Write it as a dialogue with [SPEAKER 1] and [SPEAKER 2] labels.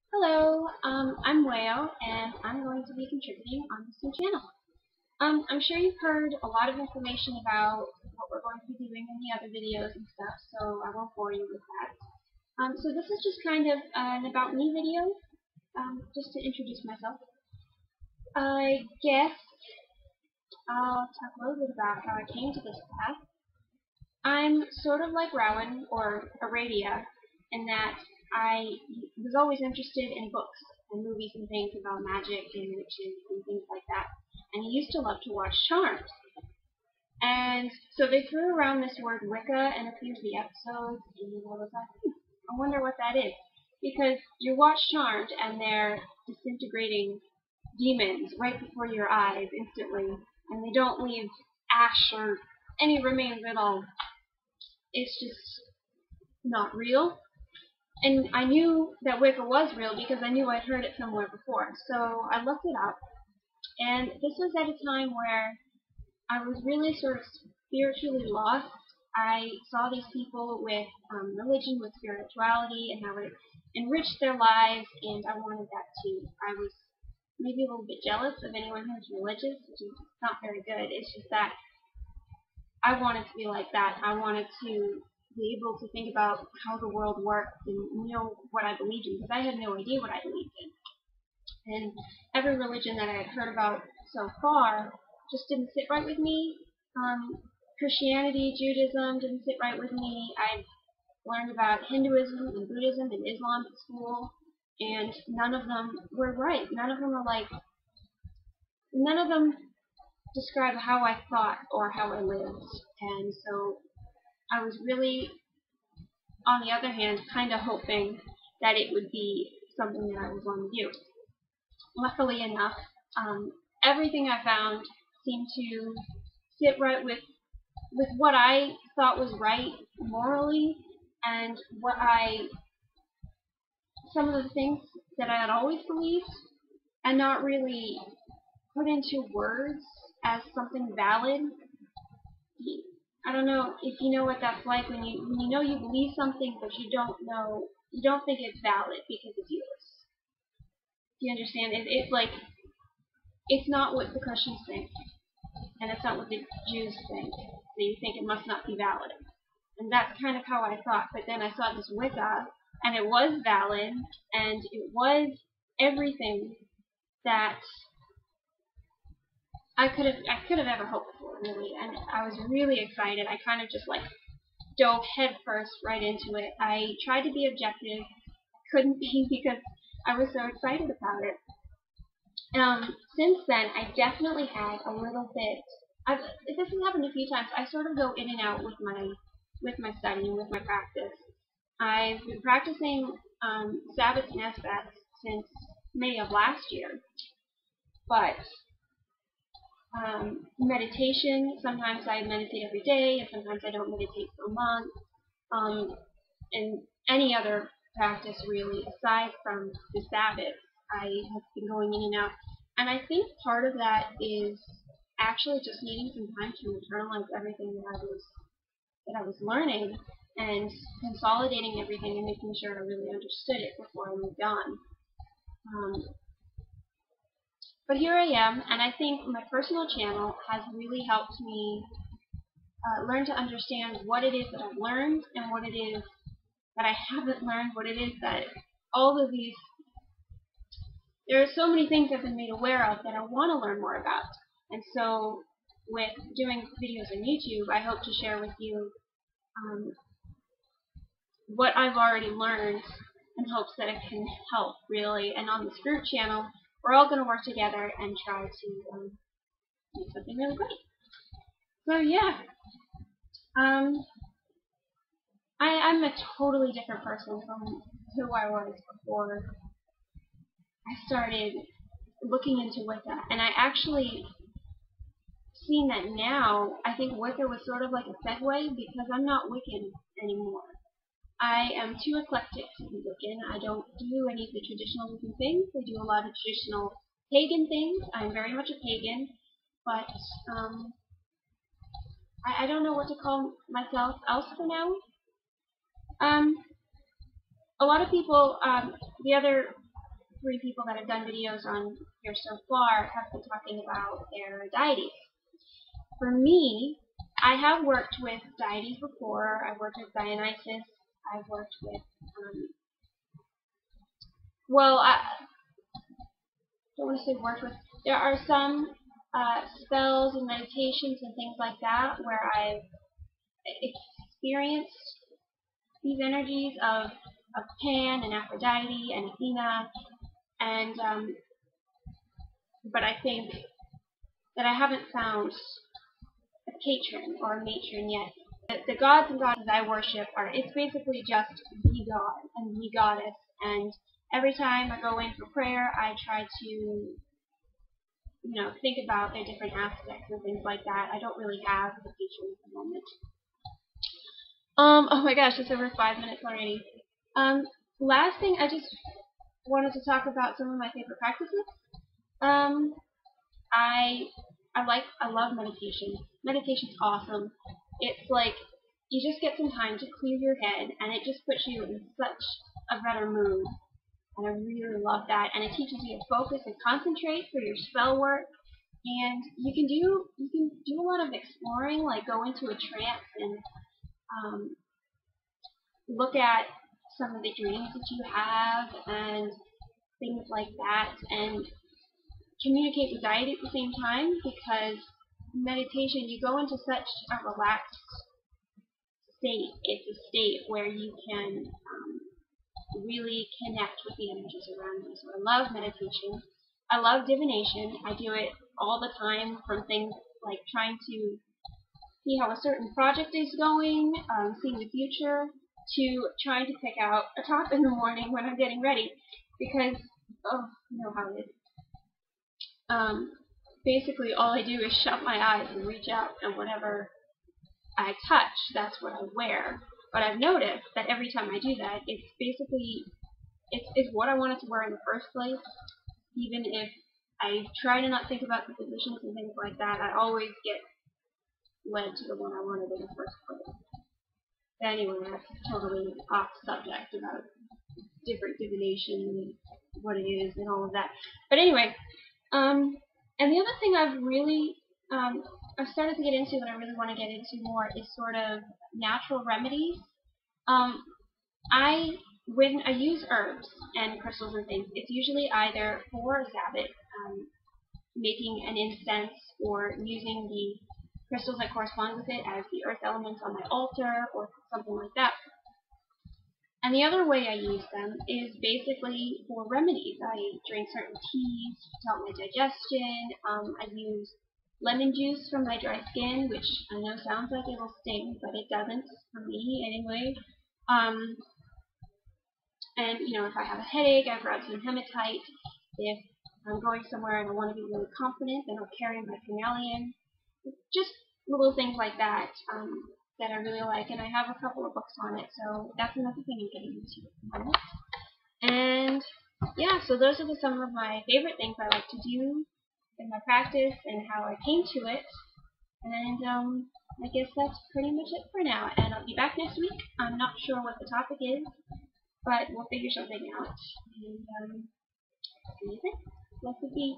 [SPEAKER 1] Hello, I'm Weo, and I'm going to be contributing on this new channel. I'm sure you've heard a lot of information about what we're going to be doing in the other videos and stuff, so I won't bore you with that. So this is just kind of an about me video, just to introduce myself. I guess I'll talk a little bit about how I came to this path. I'm sort of like Rowan, or Aradia, in that I was always interested in books and movies and things about magic and witches and things like that. And I used to love to watch Charmed. And so they threw around this word Wicca in a few of the episodes, and I was like, I wonder what that is. Because you watch Charmed and they're disintegrating demons right before your eyes instantly, and they don't leave ash or any remains at all. It's just not real. And I knew that Wicca was real because I knew I'd heard it somewhere before. So I looked it up, and this was at a time where I was really sort of spiritually lost. I saw these people with religion, with spirituality, and how it enriched their lives, and I wanted that too. I was maybe a little bit jealous of anyone who's religious, which is not very good. It's just that I wanted to be like that. I wanted to be able to think about how the world worked and know what I believed in, because I had no idea what I believed in. And every religion that I had heard about so far just didn't sit right with me. Christianity, Judaism didn't sit right with me. I learned about Hinduism and Buddhism and Islam at school, and none of them were right. None of them were like, none of them describe how I thought or how I lived. And so I was really, on the other hand, kind of hoping that it would be something that I would want to do. Luckily enough, everything I found seemed to sit right with what I thought was right morally, and some of the things that I had always believed and not really put into words as something valid. I don't know if you know what that's like when you know you believe something, but you don't think it's valid because it's yours. Do you understand? It's like, it's not what the Christians think, and it's not what the Jews think, so you think it must not be valid. And that's kind of how I thought. But then I saw this Wicca, and it was valid, and it was everything that I could have ever hoped for, really. And I was really excited. I kind of just like dove headfirst right into it. I tried to be objective, couldn't be because I was so excited about it. Since then, I definitely had a little bit. This has happened a few times. I sort of go in and out with my studying, with my practice. I've been practicing Sabbats and SBATs since May of last year, but meditation, sometimes I meditate every day, and sometimes I don't meditate for a month, and any other practice really, aside from the Sabbath, I have been going in and out. And I think part of that is actually just needing some time to internalize everything that I was learning, and consolidating everything and making sure I really understood it before I moved on. But here I am, and I think my personal channel has really helped me learn to understand what it is that I've learned and what it is that I haven't learned, what it is that all of these, there are so many things I've been made aware of that I want to learn more about. And so with doing videos on YouTube, I hope to share with you what I've already learned in hopes that it can help, really. And on this group channel, we're all going to work together and try to make something really great. So yeah, I'm a totally different person from who I was before I started looking into Wicca. And I actually seen that now. I think Wicca was sort of like a segue, because I'm not Wiccan anymore. I am too eclectic to be Wiccan. I don't do any of the traditional Wiccan things. I do a lot of traditional pagan things. I'm very much a pagan, but I don't know what to call myself else for now. A lot of people, the other 3 people that have done videos on here so far have been talking about their deities. For me, I have worked with deities before. I've worked with Dionysus. I've worked with, I don't want to say worked with. There are some spells and meditations and things like that where I've experienced these energies of Pan and Aphrodite and Athena, and but I think that I haven't found a patron or a matron yet. The gods and goddesses I worship it's basically just the god and the goddess, and every time I go in for prayer, I try to, think about their different aspects and things like that. I don't really have a patron at the moment. Oh my gosh, it's over 5 minutes already. Last thing, I just wanted to talk about some of my favorite practices. I love meditation. Meditation's awesome. It's like you just get some time to clear your head, and it just puts you in such a better mood. And I really love that. And it teaches you to focus and concentrate for your spell work. And you can do a lot of exploring, like go into a trance and look at some of the dreams that you have and things like that, and communicate with deity at the same time, because meditation, you go into such a relaxed state. It's a state where you can really connect with the energies around you. So I love meditation. I love divination. I do it all the time, from things like trying to see how a certain project is going, seeing the future, to trying to pick out a top in the morning when I'm getting ready, because, you know how it is. Basically all I do is shut my eyes and reach out, and whatever I touch, that's what I wear. But I've noticed that every time I do that, it's basically, it's what I wanted to wear in the first place. Even if I try to not think about the positions and things like that, I always get led to the one I wanted in the first place. Anyway, that's totally off subject about different divination and what it is and all of that. But anyway, and the other thing I've really I've started to get into, and I really want to get into more, is sort of natural remedies. When I use herbs and crystals and things, it's usually either for a Sabbath, making an incense, or using the crystals that correspond with it as the earth elements on my altar, or something like that. And the other way I use them is basically for remedies. I drink certain teas to help my digestion. I use lemon juice for my dry skin, which I know sounds like it will sting, but it doesn't for me anyway. And if I have a headache, I grab some hematite. If I'm going somewhere and I want to be really confident, then I'll carry my carnelian. Just little things like that that I really like, and I have a couple of books on it, so that's another thing I'm getting into at the moment. And yeah, so those are some of my favorite things I like to do in my practice and how I came to it. And I guess that's pretty much it for now, and I'll be back next week. I'm not sure what the topic is, but we'll figure something out. And see you then. Blessed be.